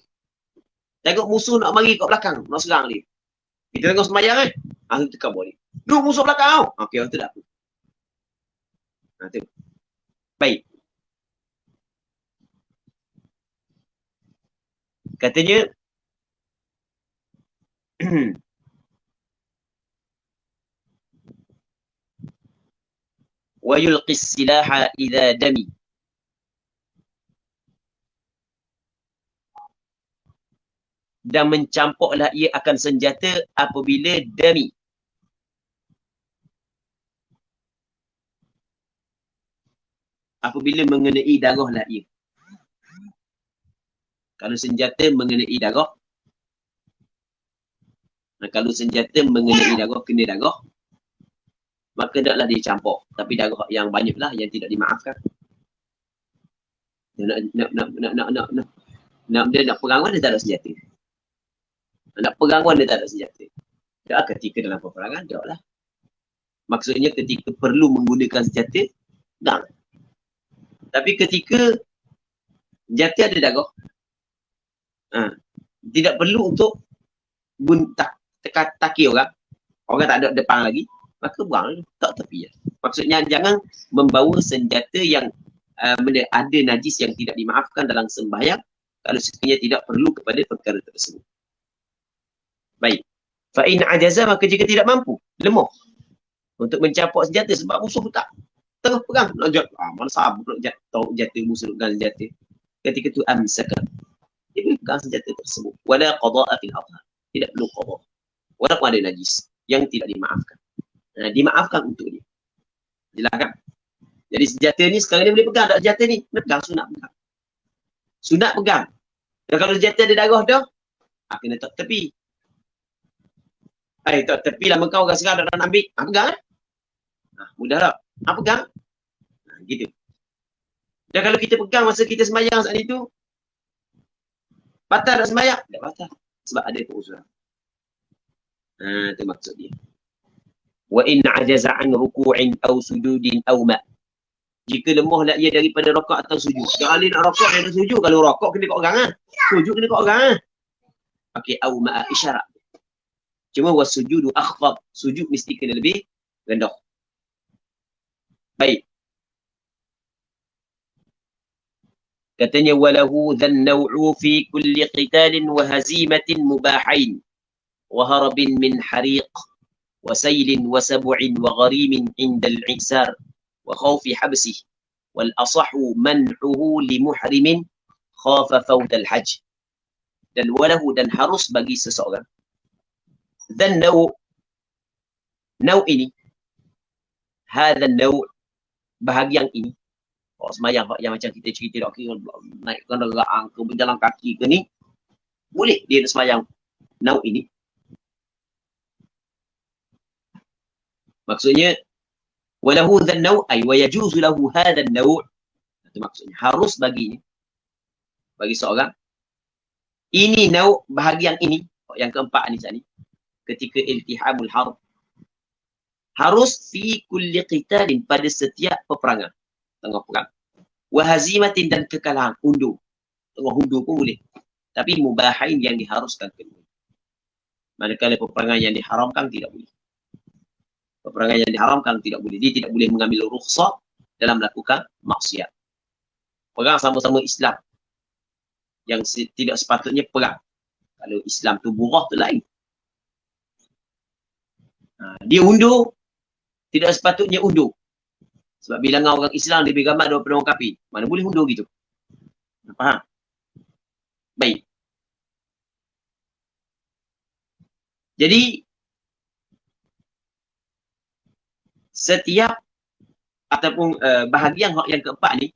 [SPEAKER 2] Tengok musuh nak mari kat belakang, nak serang dia. Kita tengok sembahyang kita kabur dia. Duduk musuh belakang tau. Okey, itu tak apa. Tu. Baik. Katanya wa yulqis silaha idza dami. Dan mencampuklah ia akan senjata apabila dami. Apabila mengenai darahlah ia. Kalau senjata mengenai darah, kalau senjata mengenai darah, kena darah, maka taklah dia campur. Tapi darah yang banyaklah yang tidak dimaafkan. Dia nak perang dia tak ada senjata. Nak perang dia tak ada senjata. Tak ketika dalam peperangan, taklah. Maksudnya ketika perlu menggunakan senjata, tak. Tapi ketika senjata ada darah, tidak perlu untuk taki orang. Orang tak ada depan lagi. maka buang tak tepi. Maksudnya jangan membawa senjata yang ada najis yang tidak dimaafkan dalam sembahyang kalau sekiranya tidak perlu kepada perkara tersebut. Baik. Fa in ajaza, maka jika tidak mampu, lemah untuk mencapuk senjata sebab musuh tak tengah pegang nak jatuh. Mana sabar nak jatuh musuh dengan senjata. Ketika itu amsaka. Dia boleh pegang senjata tersebut. Wala qada'a fil adha. Tidak perlu qada. Walaupun ada najis yang tidak dimaafkan. Dimaafkan untuk dia. Jelas kan? Jadi senjata ni sekarang ni boleh pegang tak senjata ni? Boleh pegang, sunat pegang. Sunat pegang. Dan kalau senjata ada darah dah, kena tak tepi. Tak tepi lah kau orang sekarang nak ambil. Pegang eh? Mudah tak? Pegang. Gitu. Dan kalau kita pegang masa kita sembahyang saat itu, batal tak sembahyang? Tak batal. Sebab ada keuzuran. Itu maksud dia. Wa in ajaza an ruku'in aw sujudin aw ma. Jika lemahlah ia daripada rakaat atau sujud. Kalau nak rakaat dan sujud, kalau rakaat kena kat orang ah. Sujud kena kat orang ah. Okey, aw ma isyarat. Cuma wasujudu akhfad. Sujud mesti kena lebih rendah. Baik. Katanya walahu dhan naw'u fi kulli qitalin wa hazimatin mubahain wa harabin min hariq wa saylin wa sab'in wa gharimin inda al-i'sar wa khawfi habsih wal asahhu man'uhu li muhrimin khafa fawt al-hajj. Dan walahu, dan harus bagi seseorang dhan naw' ini, hadha naw' bahagian ini. Semayang yang macam kita cerita dak kira naik kenderaan ke berjalan kaki ke ni, boleh dia nak semayang naw' ini. Maksudnya walahu dhan naw' ay wa yajuzu lahu hadha an-naw'. Itu maksudnya harus bagi seorang ini naw' bahagian ini, yang keempat ni tadi, ketika iltihamul harb, harus fi kulli qitalin, pada setiap peperangan, tengah perang, wa hazimatin, dan kekalahan, undur, tengah undur pun boleh, tapi mubahain, yang diharuskan kedua. Manakala peperangan yang diharamkan tidak boleh. Peperangan yang diharamkan tidak boleh. Dia tidak boleh mengambil rukhsah dalam melakukan maksiat. Perang sama-sama Islam yang tidak sepatutnya perang. Kalau Islam tu burah tu lain. Dia undur, tidak sepatutnya undur. Sebab bilangan orang Islam lebih ramai daripada orang kafir. Mana boleh undur gitu. Faham? Baik. Jadi setiap ataupun bahagian hak yang keempat ni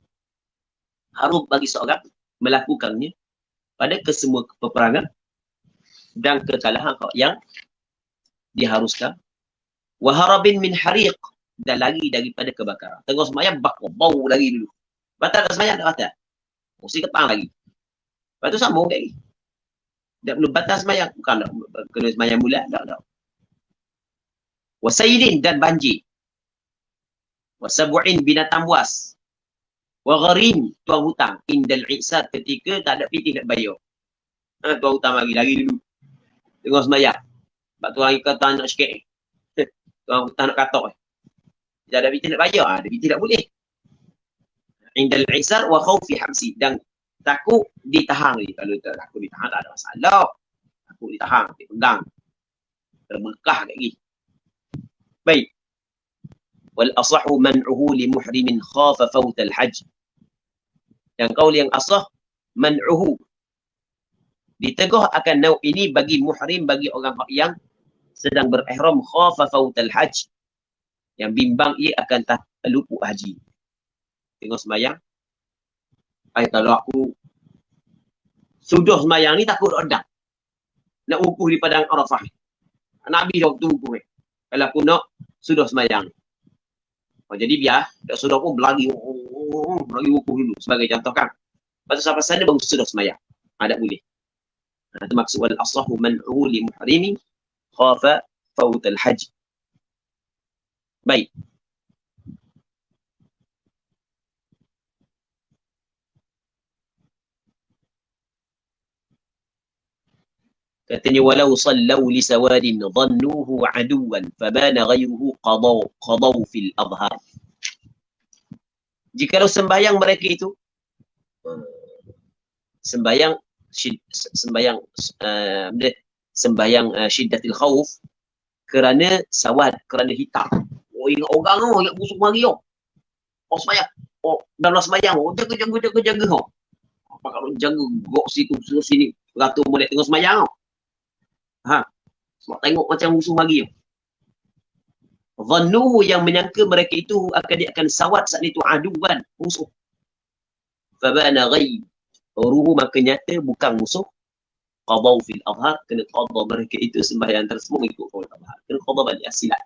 [SPEAKER 2] harus bagi seorang melakukannya pada kesemua peperangan dan kekalahan hak yang diharuskan. Wa harabin min hariq, dan lari daripada kebakaran. Tengok sembahyang bau lari dulu. Batal tak sembahyang? Tak batal. Mesti ketang lagi. Lepas tu sambung lagi. Tak perlu batal sembahyang. Bukan tak kena sembahyang bulat. Tak. Wa saylin, dan banjir. Wa sab'in, binatang buas. Wa gharim, tuan hutang. Indal i'sar, ketika tak ada pitih nak bayar. Tuan hutang lari dulu. Tengok sembahyang. Sebab tuan hari kata nak sikit. Tuan hutang nak katok. Dia ada pitih nak bayar. Ada pitih tak boleh. Indal i'sar wa khawfi habsi, dan takut ditahan lagi. Kalau takut ditahan tak ada masalah. Takut ditahan, dipegang. Terbekah lagi. Baik. Wal asahhu man'uhu li muhrimin khafa fawt al-hajj. Yang qaul yang asah, man'uhu, ditegah akan naw' ini bagi muhrim, bagi orang yang sedang berihram, khafa fawt al-hajj, yang bimbang ia akan luput haji. Tengok sembahyang. Kalau aku sudah sembahyang ni takut ada nak wukuf di padang Arafah. Nabi dah waktu wukuf. Kalau aku nak sudah sembahyang. Jadi biar tak sudah pun berlari wukuf dulu sebagai contoh kan. Lepas tu sampai sana baru sudah sembahyang. Tak boleh. Itu maksud wal asahhu man'u li muhrimi khafa fawt al-hajj. Baik. Katanya walau sallau li sawadin dhannuhu aduwan fabana ghayruhu qadaw fil adhar. Jikalau sembahyang mereka itu sembahyang syiddatil khauf kerana sawad, kerana hitam. Oh, ingat orang ingat busuk mari oh. Oh sembahyang. Oh dalam sembahyang oh jaga oh. Apa kalau jaga gok situ sini beratur molek tengah sembahyang oh. Ha. Sebab tengok macam musuh mari oh. Dhannuhu yang menyangka mereka itu akan sawad saat itu aduan musuh. Fabana ghayruhu maka nyata bukan musuh. Qadaw fil adhar, kena qada mereka itu sembahyang tersebut mengikut qaul adhar. Kena qada balik asilat.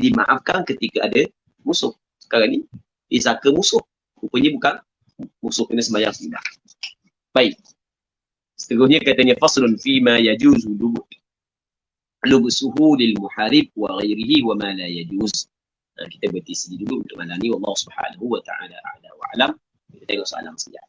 [SPEAKER 2] Dimaafkan ketika ada musuh. Sekarang ni disangka musuh. Rupanya bukan musuh, kena sembahyang sunnah. Baik. Seterusnya katanya faslun fima yajuzu lubsuhu lil muharib wa ghairihi wa ma la yajuz. Kita berhenti sini dulu untuk malam ni. Wallahu subhanahu wa ta'ala a'la wa alam. Kita tengok soalan sekejap.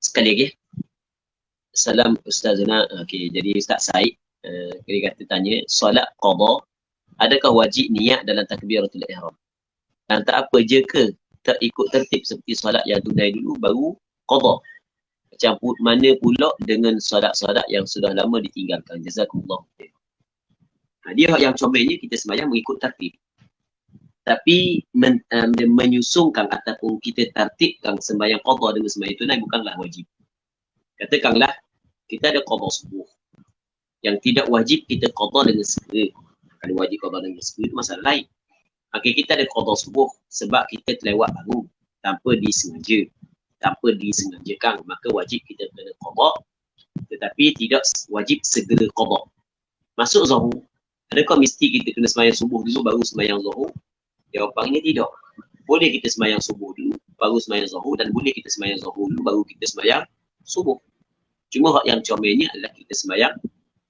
[SPEAKER 2] Sekali lagi. Salam Ustazana. Okey, jadi Ustaz Said dia kata tanya, solat qada adakah wajib niat dalam takbiratul ihram? Dan tak apa je ke tak ikut tertib seperti solat yang tunai dulu baru qada? Macam mana pula dengan solat-solat yang sudah lama ditinggalkan? Jazakumullah khair. Dia yang comelnya kita sembahyang mengikut tertib. Tapi menyusungkan ataupun kita tertibkan sembahyang qada dengan sembahyang tunai bukanlah wajib. Katakanlah kita ada qada subuh yang tidak wajib kita qada dengan segera. Kalau wajib qada dengan segera itu masalah lain. Okey, kita ada qada subuh sebab kita terlewat baru tanpa disengajakan, maka wajib kita kena qada, tetapi tidak wajib segera qada. Masuk zuhur, adakah mesti kita kena sembahyang subuh dulu baru sembahyang zuhur? Jawapannya tidak. Boleh kita sembahyang subuh dulu baru sembahyang zuhur, dan boleh kita sembahyang zuhur dulu baru kita sembahyang subuh. Cuma yang comelnya adalah kita sembahyang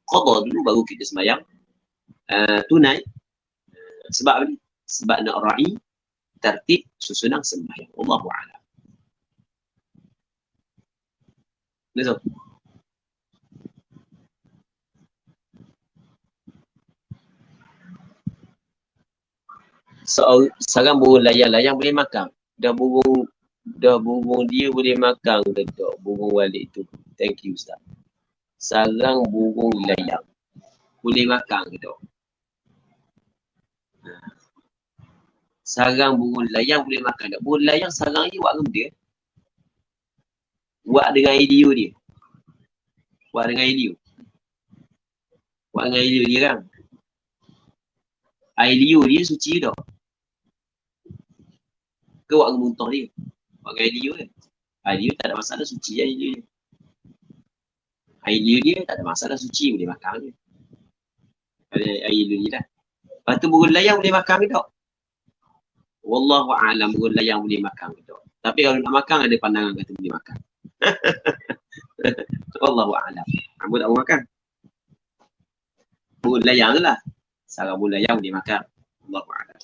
[SPEAKER 2] qada dulu baru kita sembahyang tunai. Sebab apa ni? Sebab nak ra'i tertib susunan sembahyang. Wallahu a'lam. Betul. Sarang burung layang-layang boleh makan. Dah burung dia boleh makan ke tak? Burung walik tu. Thank you Ustaz. Sarang burung layang boleh makan ke tak? Sarang burung layang boleh makan tak? Burung layang sarang ni buat dengan dia. Buat dengan ideo dia. Buat dengan ideo dia kan. Ideo dia suci tak? Ke buat dengan muntah dia? Buat dengan ideo kan? Ideo tak ada masalah, suci je ideo dia. Ideo dia tak ada masalah, suci, boleh makan je. Ideo dia lah. Lepas tu burung layang boleh makan ke tak? Wallahu a'lam, burung layang boleh makan ke tak? Tapi kalau nak makan ada pandangan kata boleh makan. Wallahu a'lam. Ambo tak mau makan. Burung layang tu lah. Sarang burung layang boleh makan. Wallahu a'lam.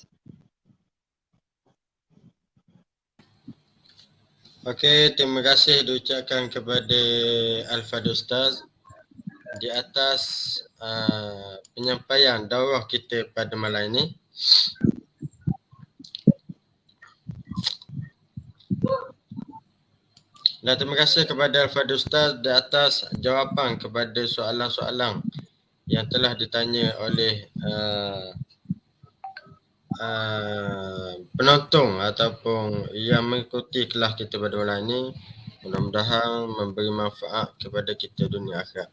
[SPEAKER 3] Okey, terima kasih diucapkan kepada Al-Fadhil Ustaz di atas penyampaian daurah kita pada malam ini. Dan terima kasih kepada Al-Fadhil Ustaz di atas jawapan kepada soalan-soalan yang telah ditanya oleh penonton ataupun yang mengikuti kelas kita pada malam ini. Mudah-mudahan memberi manfaat kepada kita dunia akhirat.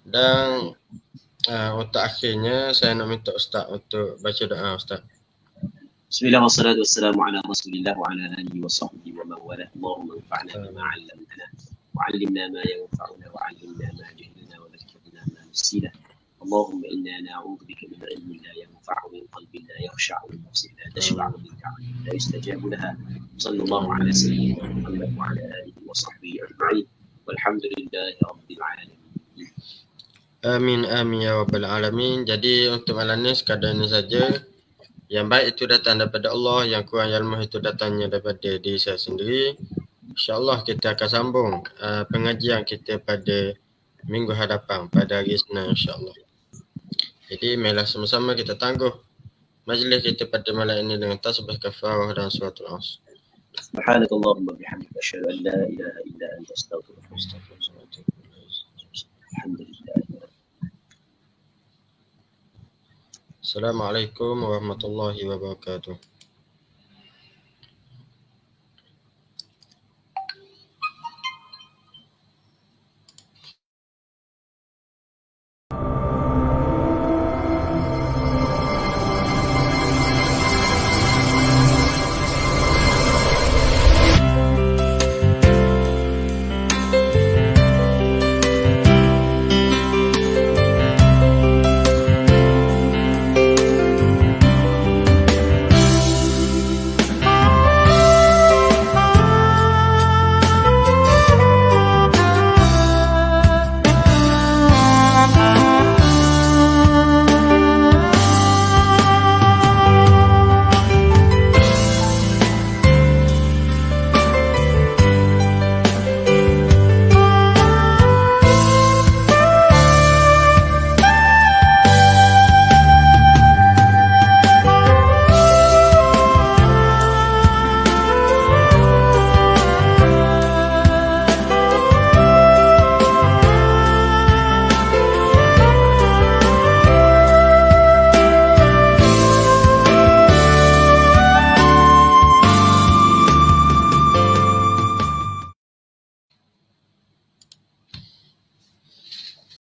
[SPEAKER 3] Dan untuk akhirnya saya nak minta Ustaz untuk baca doa Ustaz.
[SPEAKER 2] Bismillahirrahmanirrahim. Wassalamu ala Rasulillah wa ala alihi wa sahbihi wa man wala. Allahumma anfa'na bima 'allamtana wa 'allimna ma yanfa'una wa 'allimna ma jahilna wa dhakkirna ma nasina. اللهم إنا نعوذ بك من علم لا ينفع ومن قلب لا يخشع ومن نفس لا تشبع ومن دعوة لا يستجاب لها. صلى الله على سيدنا محمد وعلى آله وصحبه أجمعين. Walhamdulillahi Rabbil Alamin.
[SPEAKER 3] Amin amin ya rabbal alamin. Jadi untuk malam ni sekadar ini saja. Yang baik itu datang daripada Allah, yang kurang yang lemah itu datangnya daripada diri saya sendiri. InsyaAllah kita akan sambung pengajian kita pada minggu hadapan, pada hari Isnin insyaAllah. Jadi marilah sama-sama kita tangguh majlis kita pada malam ini dengan tasbih kafarah dan suratul As.
[SPEAKER 2] Subhanakallahumma bihamdika asyhadu an la ilaha illa anta astaghfiruka wa atubu ilaik. Alhamdulillah.
[SPEAKER 3] Assalamualaikum warahmatullahi wabarakatuh.